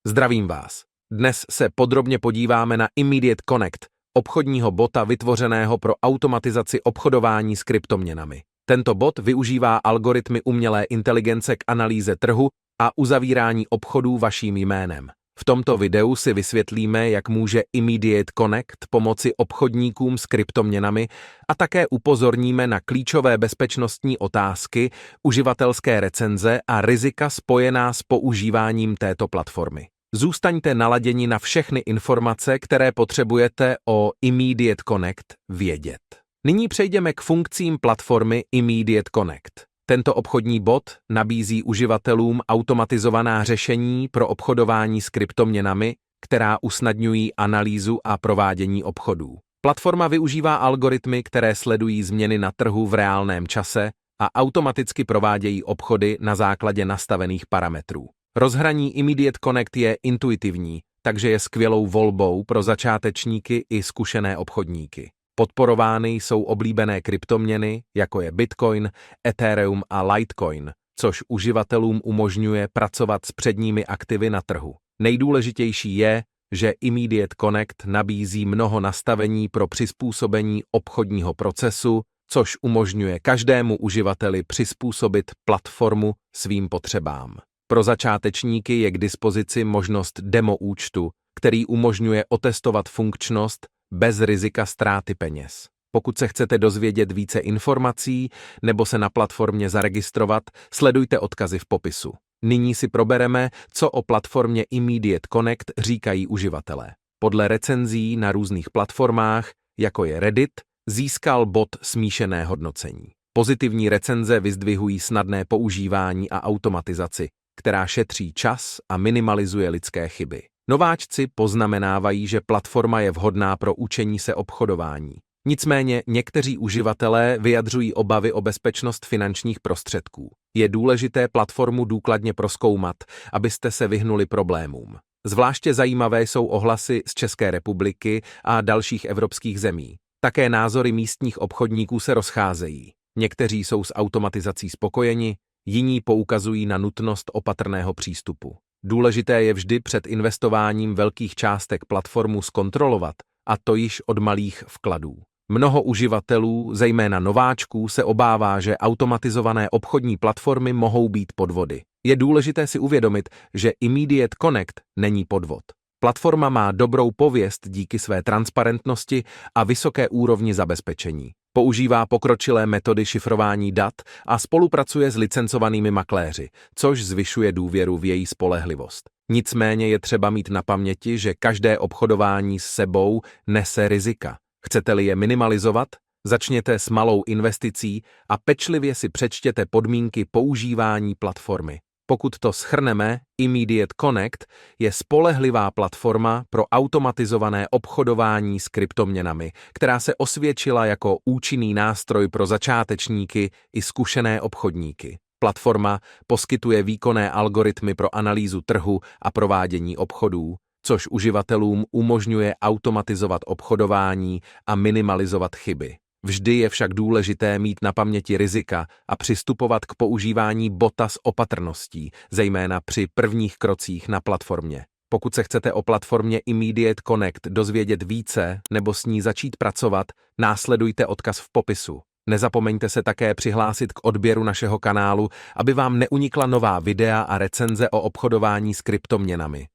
Zdravím vás. Dnes se podrobně podíváme na Immediate Connect, obchodního bota vytvořeného pro automatizaci obchodování s kryptoměnami. Tento bot využívá algoritmy umělé inteligence k analýze trhu a uzavírání obchodů vaším jménem. V tomto videu si vysvětlíme, jak může Immediate Connect pomoci obchodníkům s kryptoměnami a také upozorníme na klíčové bezpečnostní otázky, uživatelské recenze a rizika spojená s používáním této platformy. Zůstaňte naladěni na všechny informace, které potřebujete o Immediate Connect vědět. Nyní přejdeme k funkcím platformy Immediate Connect. Tento obchodní bot nabízí uživatelům automatizovaná řešení pro obchodování s kryptoměnami, která usnadňují analýzu a provádění obchodů. Platforma využívá algoritmy, které sledují změny na trhu v reálném čase a automaticky provádějí obchody na základě nastavených parametrů. Rozhraní Immediate Connect je intuitivní, takže je skvělou volbou pro začátečníky i zkušené obchodníky. Podporovány jsou oblíbené kryptoměny, jako je Bitcoin, Ethereum a Litecoin, což uživatelům umožňuje pracovat s předními aktivy na trhu. Nejdůležitější je, že Immediate Connect nabízí mnoho nastavení pro přizpůsobení obchodního procesu, což umožňuje každému uživateli přizpůsobit platformu svým potřebám. Pro začátečníky je k dispozici možnost demo účtu, který umožňuje otestovat funkčnost bez rizika ztráty peněz. Pokud se chcete dozvědět více informací nebo se na platformě zaregistrovat, sledujte odkazy v popisu. Nyní si probereme, co o platformě Immediate Connect říkají uživatelé. Podle recenzí na různých platformách, jako je Reddit, získal bot smíšené hodnocení. Pozitivní recenze vyzdvihují snadné používání a automatizaci, která šetří čas a minimalizuje lidské chyby. Nováčci poznamenávají, že platforma je vhodná pro učení se obchodování. Nicméně někteří uživatelé vyjadřují obavy o bezpečnost finančních prostředků. Je důležité platformu důkladně prozkoumat, abyste se vyhnuli problémům. Zvláště zajímavé jsou ohlasy z České republiky a dalších evropských zemí. Také názory místních obchodníků se rozcházejí. Někteří jsou s automatizací spokojeni, jiní poukazují na nutnost opatrného přístupu. Důležité je vždy před investováním velkých částek platformu zkontrolovat, a to již od malých vkladů. Mnoho uživatelů, zejména nováčků, se obává, že automatizované obchodní platformy mohou být podvody. Je důležité si uvědomit, že Immediate Connect není podvod. Platforma má dobrou pověst díky své transparentnosti a vysoké úrovni zabezpečení. Používá pokročilé metody šifrování dat a spolupracuje s licencovanými makléři, což zvyšuje důvěru v její spolehlivost. Nicméně je třeba mít na paměti, že každé obchodování s sebou nese rizika. Chcete-li je minimalizovat? Začněte s malou investicí a pečlivě si přečtěte podmínky používání platformy. Pokud to shrneme, Immediate Connect je spolehlivá platforma pro automatizované obchodování s kryptoměnami, která se osvědčila jako účinný nástroj pro začátečníky i zkušené obchodníky. Platforma poskytuje výkonné algoritmy pro analýzu trhu a provádění obchodů, což uživatelům umožňuje automatizovat obchodování a minimalizovat chyby. Vždy je však důležité mít na paměti rizika a přistupovat k používání bota s opatrností, zejména při prvních krocích na platformě. Pokud se chcete o platformě Immediate Connect dozvědět více nebo s ní začít pracovat, následujte odkaz v popisu. Nezapomeňte se také přihlásit k odběru našeho kanálu, aby vám neunikla nová videa a recenze o obchodování s kryptoměnami.